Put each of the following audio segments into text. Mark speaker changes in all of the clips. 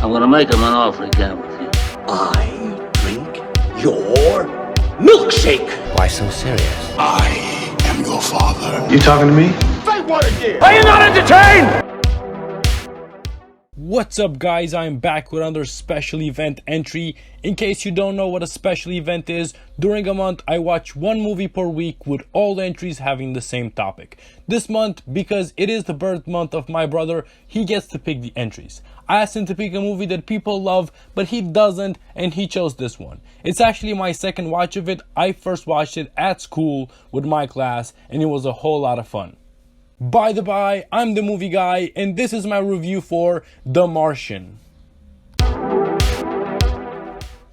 Speaker 1: I'm gonna make him an offer again with you.
Speaker 2: I drink your milkshake.
Speaker 3: Why so serious?
Speaker 4: I am your father.
Speaker 5: You talking to me?
Speaker 2: Say what again?
Speaker 6: Are you not entertained?
Speaker 7: What's up guys, I'm back with another special event entry. In case you don't know what a special event is, during a month I watch one movie per week with all the entries having the same topic. This month, because it is the birth month of my brother, he gets to pick the entries. I asked him to pick a movie that people love, but he doesn't, and he chose this one. It's actually my second watch of it. I first watched it at school with my class, and it was a whole lot of fun. By the by, I'm the movie guy, and this is my review for The Martian.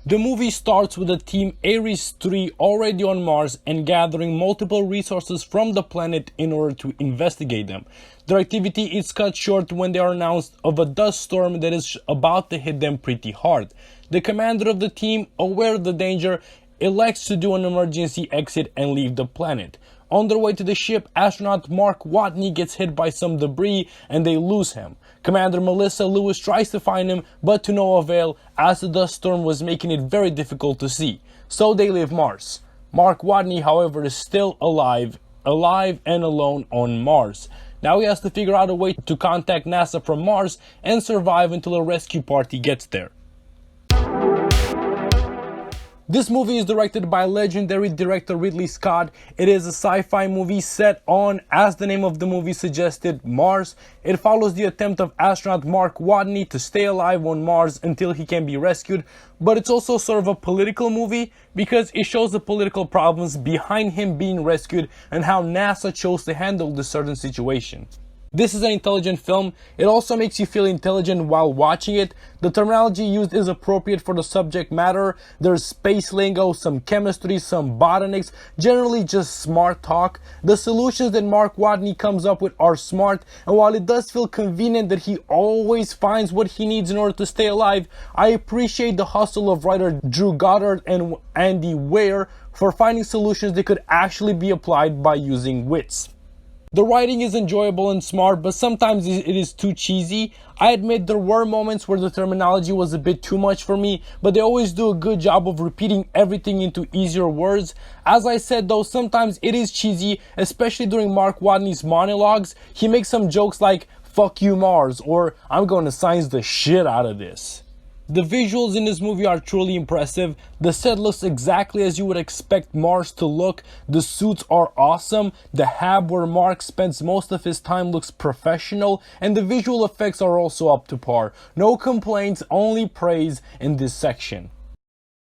Speaker 7: The movie starts with the team Ares 3 already on Mars and gathering multiple resources from the planet in order to investigate them. Their activity is cut short when they are announced of a dust storm that is about to hit them pretty hard. The commander of the team, aware of the danger, elects to do an emergency exit and leave the planet. On their way to the ship, astronaut Mark Watney gets hit by some debris and they lose him. Commander Melissa Lewis tries to find him, but to no avail, as the dust storm was making it very difficult to see. So they leave Mars. Mark Watney, however, is still alive and alone on Mars. Now he has to figure out a way to contact NASA from Mars and survive until a rescue party gets there. This movie is directed by legendary director Ridley Scott. It is a sci-fi movie set on, as the name of the movie suggested, Mars. It follows the attempt of astronaut Mark Watney to stay alive on Mars until he can be rescued. But it's also sort of a political movie because it shows the political problems behind him being rescued and how NASA chose to handle this certain situation. This is an intelligent film. It also makes you feel intelligent while watching it. The terminology used is appropriate for the subject matter. There's space lingo, some chemistry, some botanics, generally just smart talk. The solutions that Mark Watney comes up with are smart, and while it does feel convenient that he always finds what he needs in order to stay alive, I appreciate the hustle of writer Drew Goddard and Andy Weir for finding solutions that could actually be applied by using wits. The writing is enjoyable and smart, but sometimes it is too cheesy. I admit there were moments where the terminology was a bit too much for me, but they always do a good job of repeating everything into easier words. As I said though, sometimes it is cheesy, especially during Mark Watney's monologues. He makes some jokes like, "Fuck you Mars," or "I'm going to science the shit out of this." The visuals in this movie are truly impressive. The set looks exactly as you would expect Mars to look. The suits are awesome. The hab where Mark spends most of his time looks professional, and the visual effects are also up to par. No complaints, only praise in this section.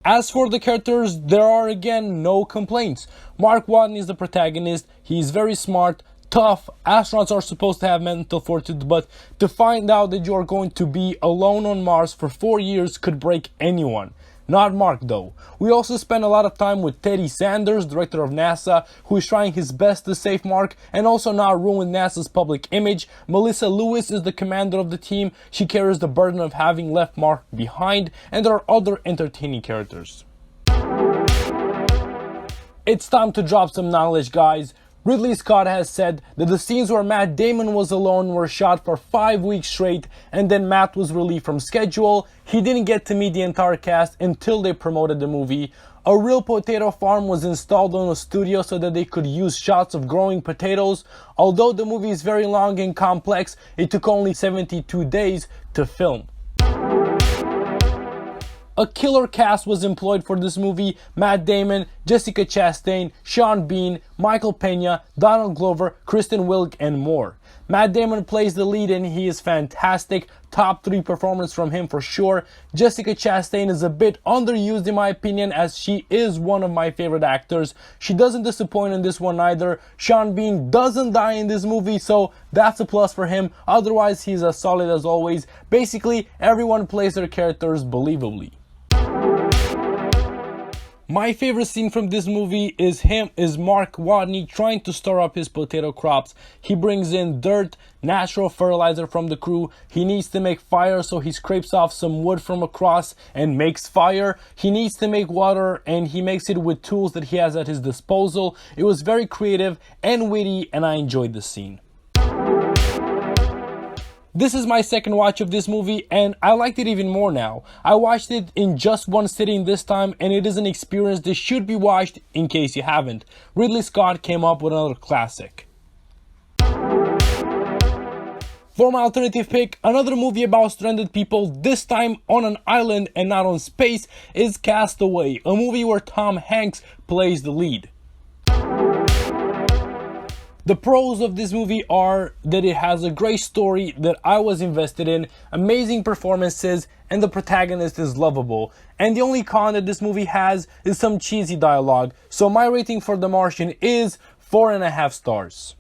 Speaker 7: As for the characters, there are again no complaints. Mark Watney is the protagonist. He is very smart, tough. Astronauts are supposed to have mental fortitude, but to find out that you are going to be alone on Mars for 4 years could break anyone. Not Mark though. We also spend a lot of time with Teddy Sanders, director of NASA, who is trying his best to save Mark and also not ruin NASA's public image. Melissa Lewis is the commander of the team. She carries the burden of having left Mark behind, and there are other entertaining characters. It's time to drop some knowledge, guys. Ridley Scott has said that the scenes where Matt Damon was alone were shot for 5 weeks straight, and then Matt was relieved from schedule. He didn't get to meet the entire cast until they promoted the movie. A real potato farm was installed on a studio so that they could use shots of growing potatoes. Although the movie is very long and complex, it took only 72 days to film. A killer cast was employed for this movie: Matt Damon, Jessica Chastain, Sean Bean, Michael Pena, Donald Glover, Kristen Wiig, and more. Matt Damon plays the lead and he is fantastic. Top 3 performance from him for sure. Jessica Chastain is a bit underused in my opinion, as she is one of my favorite actors. She doesn't disappoint in this one either. Sean Bean doesn't die in this movie, so that's a plus for him. Otherwise, he's as solid as always. Basically, everyone plays their characters believably. My favorite scene from this movie is Mark Watney trying to store up his potato crops. He brings in dirt, natural fertilizer from the crew. He needs to make fire, so he scrapes off some wood from across and makes fire. He needs to make water, and he makes it with tools that he has at his disposal. It was very creative and witty, and I enjoyed the scene. This is my second watch of this movie and I liked it even more now. I watched it in just one sitting this time and it is an experience that should be watched in case you haven't. Ridley Scott came up with another classic. For my alternative pick, another movie about stranded people, this time on an island and not on space, is Cast Away, a movie where Tom Hanks plays the lead. The pros of this movie are that it has a great story that I was invested in, amazing performances, and the protagonist is lovable. And the only con that this movie has is some cheesy dialogue, so my rating for The Martian is 4.5 stars.